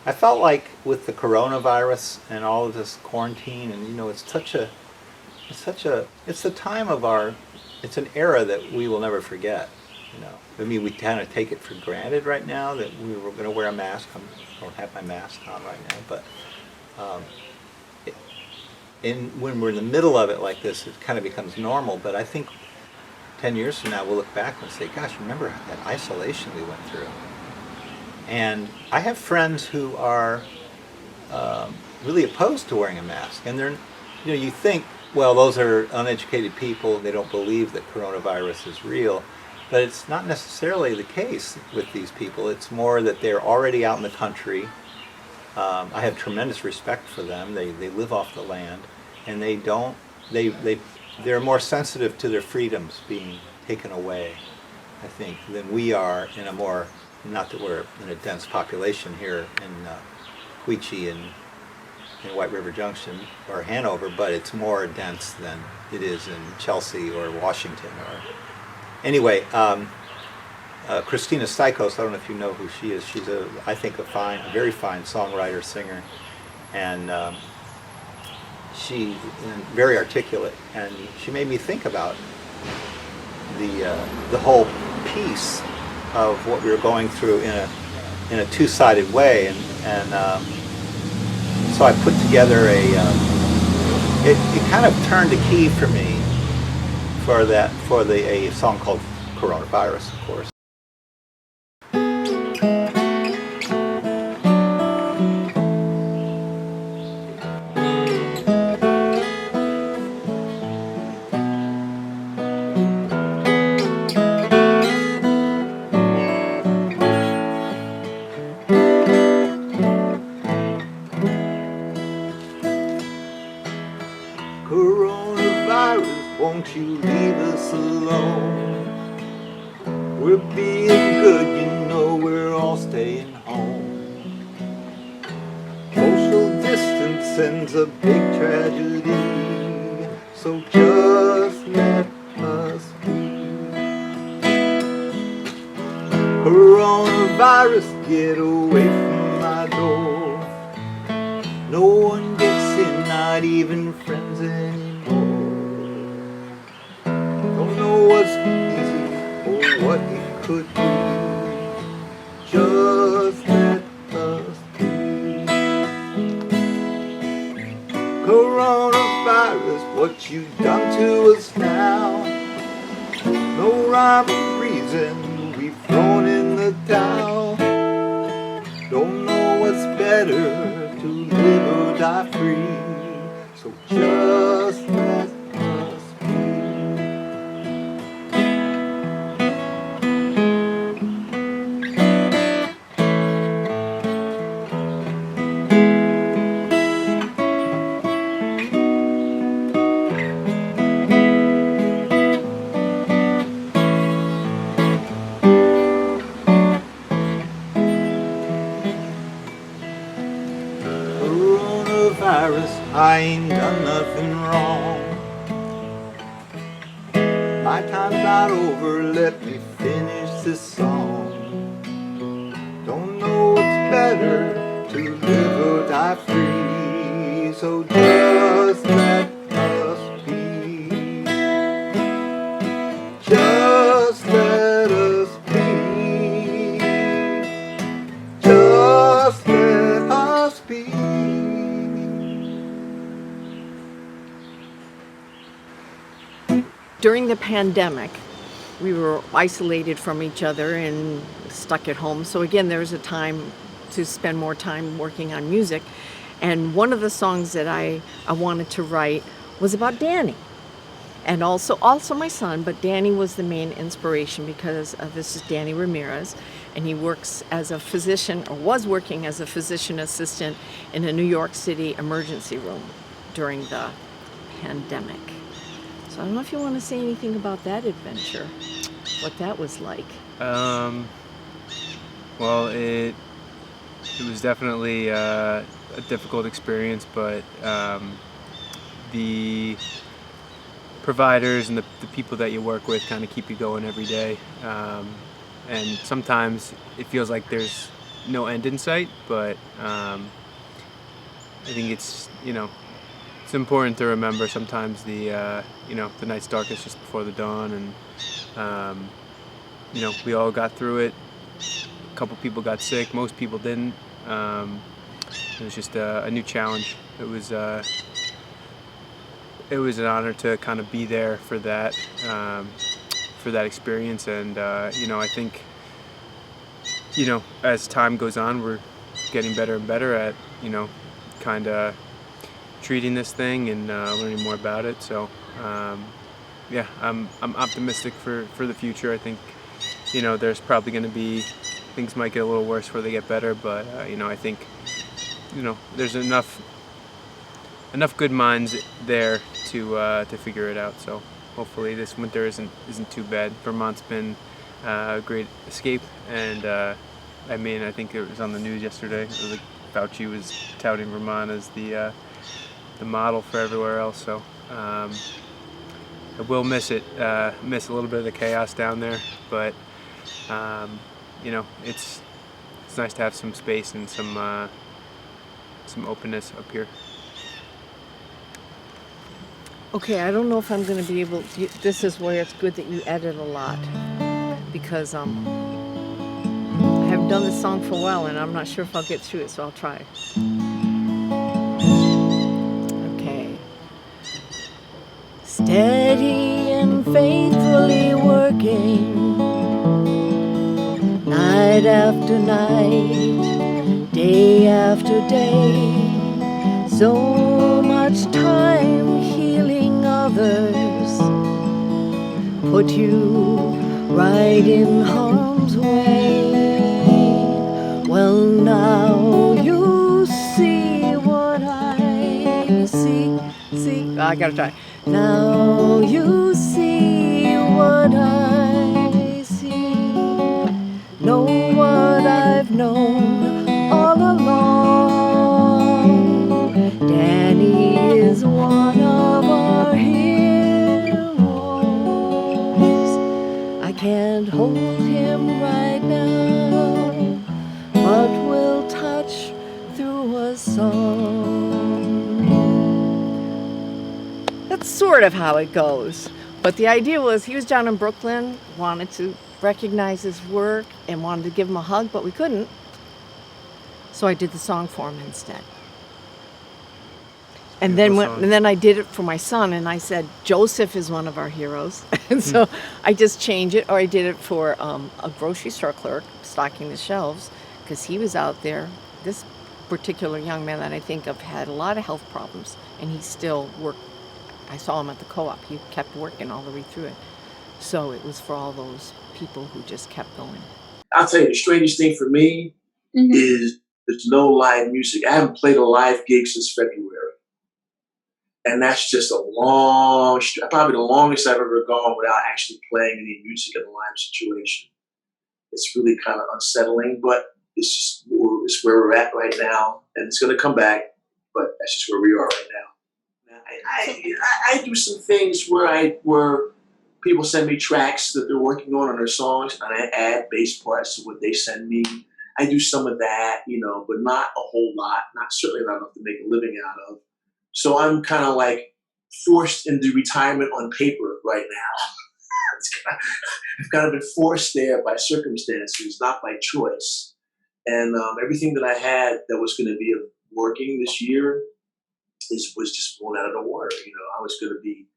I felt like with the coronavirus and all of this quarantine, and it's the time of it's an era that we will never forget. I mean, we kind of take it for granted right now that we were going to wear a mask. I don't have my mask on right now, but um, it, when we're in the middle of it like this, it kind of becomes normal. But I think 10 years from now, we'll look back and say, gosh, remember that isolation we went through? And I have friends who are really opposed to wearing a mask. And you think, well, those are uneducated people. They don't believe that coronavirus is real. But it's not necessarily the case with these people. It's more that they're already out in the country. I have tremendous respect for them. They live off the land, and they're more sensitive to their freedoms being taken away, I think, than we are in a more, not that we're in a dense population here in Quechee and in White River Junction or Hanover, but it's more dense than it is in Chelsea or Washington. Anyway, Christina Sykos, I don't know if you know who she is. She's I think a very fine songwriter, singer, and she's very articulate. And she made me think about the whole piece of what we were going through in a two-sided way, and so I put together it kind of turned a key for me for a song called Coronavirus, of course. Coronavirus, won't you leave us alone? We're being good, we're all staying home. Social distancing's a big tragedy, so just let us be. Coronavirus, get away from my door. No one gets in, not even friends anymore. Don't know what's easy or what it could be. Just let us be. Coronavirus, what you done to us now? No rhyme or reason, we've thrown in the towel. Don't know what's better, to live or die free. So just let us be. Coronavirus, I ain't done nothing wrong. My time's not over, let me finish this song. Don't know what's better, to live or die free. So just let us be. Just let us be. Just let us be. During the pandemic, we were isolated from each other and stuck at home. So again, there was a time to spend more time working on music. And one of the songs that I wanted to write was about Danny. And also my son, but Danny was the main inspiration because this is Danny Ramirez, and he works as a physician, or was working as a physician assistant in a New York City emergency room during the pandemic. So I don't know if you want to say anything about that adventure, what that was like. Well, it was definitely a difficult experience, but the providers and the people that you work with kind of keep you going every day. And sometimes it feels like there's no end in sight, but I think it's it's important to remember sometimes the the night's darkest just before the dawn, and we all got through it. A couple people got sick, most people didn't. It was just a new challenge. It was an honor to kind of be there for that experience, and I think as time goes on, we're getting better and better at kind of treating this thing and learning more about it. So yeah, I'm optimistic for the future. I think there's probably going to be things might get a little worse before they get better, but I think there's enough good minds there to figure it out. So hopefully this winter isn't too bad. Vermont's been a great escape, and I think it was on the news yesterday. It was like Fauci was touting Vermont as the model for everywhere else. So I will miss it. Miss a little bit of the chaos down there, but it's nice to have some space and some openness up here. Okay, I don't know if I'm going to be able to. This is where it's good that you edit a lot, because I haven't done this song for a while and I'm not sure if I'll get through it, so I'll try. Okay. Steady and faithfully working, night after night, day after day, so much time healing others, put you right in harm's way. Well, now you see what I see. I gotta try. Now you see what I see. Know what I've known all along. Danny is one of our heroes. I can't hold him right now, but we'll touch through a song. That's sort of how it goes. But the idea was he was down in Brooklyn, wanted to recognize his work and wanted to give him a hug, but we couldn't. So I did the song for him instead. And then I did it for my son, and I said, Joseph is one of our heroes. And so I just changed it, or I did it for a grocery store clerk stocking the shelves, because he was out there. This particular young man that I think of had a lot of health problems, and he still worked. I saw him at the co-op. He kept working all the way through it. So it was for all those people who just kept going. I'll tell you, the strangest thing for me is there's no live music. I haven't played a live gig since February. And that's just probably the longest I've ever gone without actually playing any music in a live situation. It's really kind of unsettling, but it's where we're at right now, and it's going to come back, but that's just where we are right now. I do some things where people send me tracks that they're working on their songs, and I add bass parts to what they send me. I do some of that, but not a whole lot. Certainly not enough to make a living out of. So I'm kind of like forced into retirement on paper right now. I've kind of been forced there by circumstances, not by choice. And everything that I had that was going to be working this year was just blown out of the water. I was going to be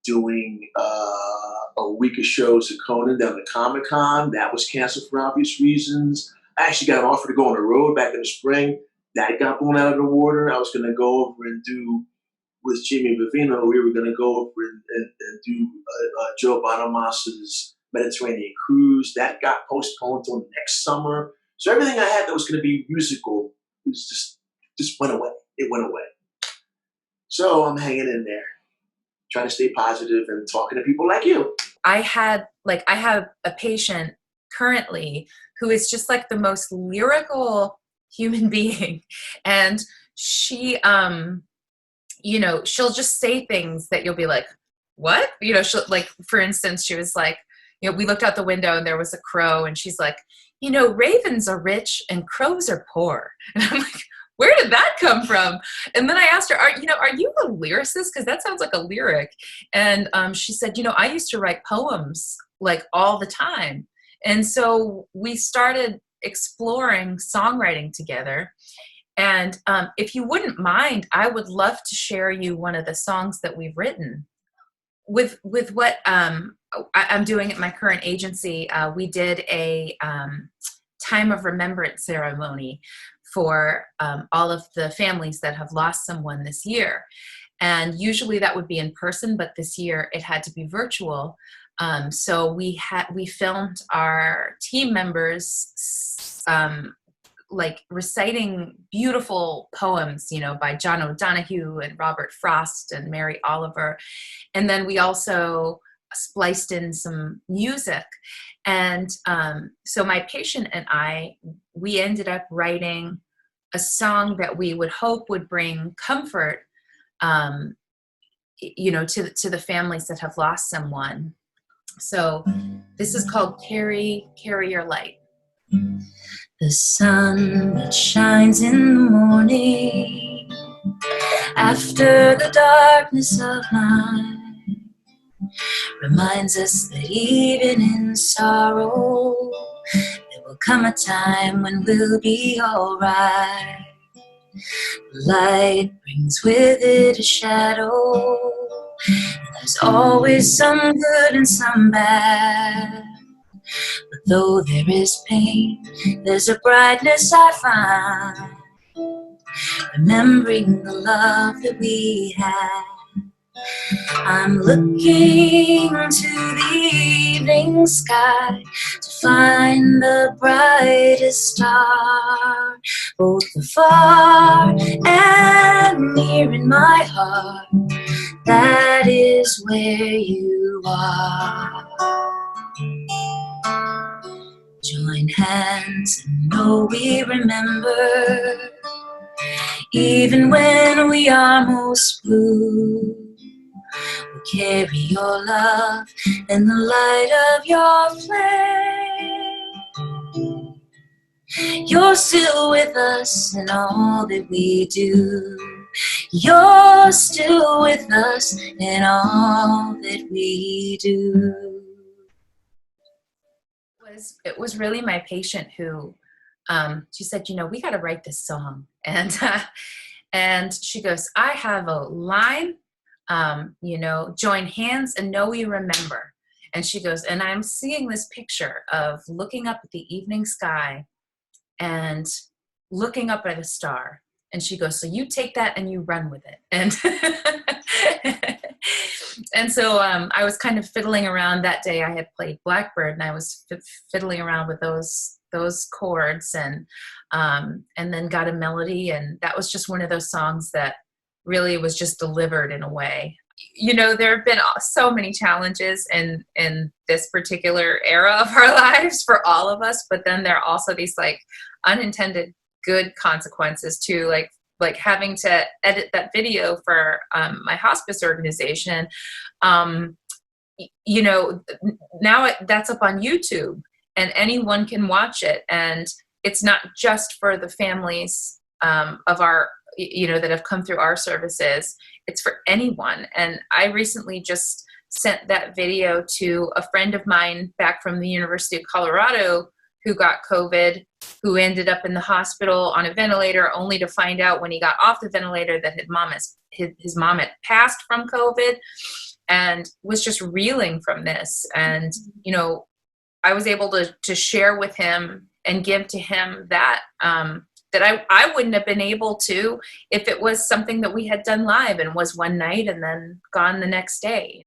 doing a week of shows at Conan down at Comic-Con. That was canceled for obvious reasons. I actually got an offer to go on the road back in the spring. That got blown out of the water. I was going to go over and do, with Jimmy Vivino, we were going to go over and do Joe Bonamassa's Mediterranean Cruise. That got postponed till next summer. So everything I had that was going to be musical was just went away. It went away. So I'm hanging in there, trying to stay positive and talking to people like you. I have a patient currently who is just like the most lyrical human being, and she she'll just say things that you'll be like, what? She'll, like, for instance, she was like, we looked out the window and there was a crow, and she's like, ravens are rich and crows are poor. And I'm like, where did that come from? And then I asked her, are you a lyricist? Because that sounds like a lyric. And she said, I used to write poems like all the time. And so we started exploring songwriting together. And if you wouldn't mind, I would love to share you one of the songs that we've written. With what I'm doing at my current agency, we did a time of remembrance ceremony for all of the families that have lost someone this year. And usually that would be in person, but this year it had to be virtual. So we filmed our team members like reciting beautiful poems, by John O'Donohue and Robert Frost and Mary Oliver. And then we also spliced in some music. And so my patient and we ended up writing a song that we would hope would bring comfort, to the families that have lost someone. So this is called Carry Your Light. The sun that shines in the morning after the darkness of night reminds us that even in sorrow there will come a time when we'll be alright. Light brings with it a shadow. There's always some good and some bad. But though there is pain, there's a brightness I find. Remembering the love that we had. I'm looking to the evening sky to find the brightest star, both the far and near in my heart. That is where you are. Join hands and know we remember, even when we are most blue. We'll carry your love and the light of your flame. You're still with us in all that we do. You're still with us in all that we do. It was really my patient who, she said, we got to write this song. And she goes, I have a line, join hands and know we remember. And she goes, and I'm seeing this picture of looking up at the evening sky and looking up at a star. And she goes, so you take that and you run with it. And so I was kind of fiddling around that day. I had played Blackbird, and I was fiddling around with those chords, and then got a melody. And that was just one of those songs that really was just delivered in a way. There have been so many challenges in this particular era of our lives for all of us, but then there are also these like unintended good consequences too, like having to edit that video for my hospice organization. Now that's up on YouTube and anyone can watch it. And it's not just for the families of our, that have come through our services. It's for anyone. And I recently just sent that video to a friend of mine back from the University of Colorado who got COVID, who ended up in the hospital on a ventilator, only to find out when he got off the ventilator that his mom had passed from COVID, and was just reeling from this. And, I was able to share with him and give to him that I wouldn't have been able to if it was something that we had done live and was one night and then gone the next day.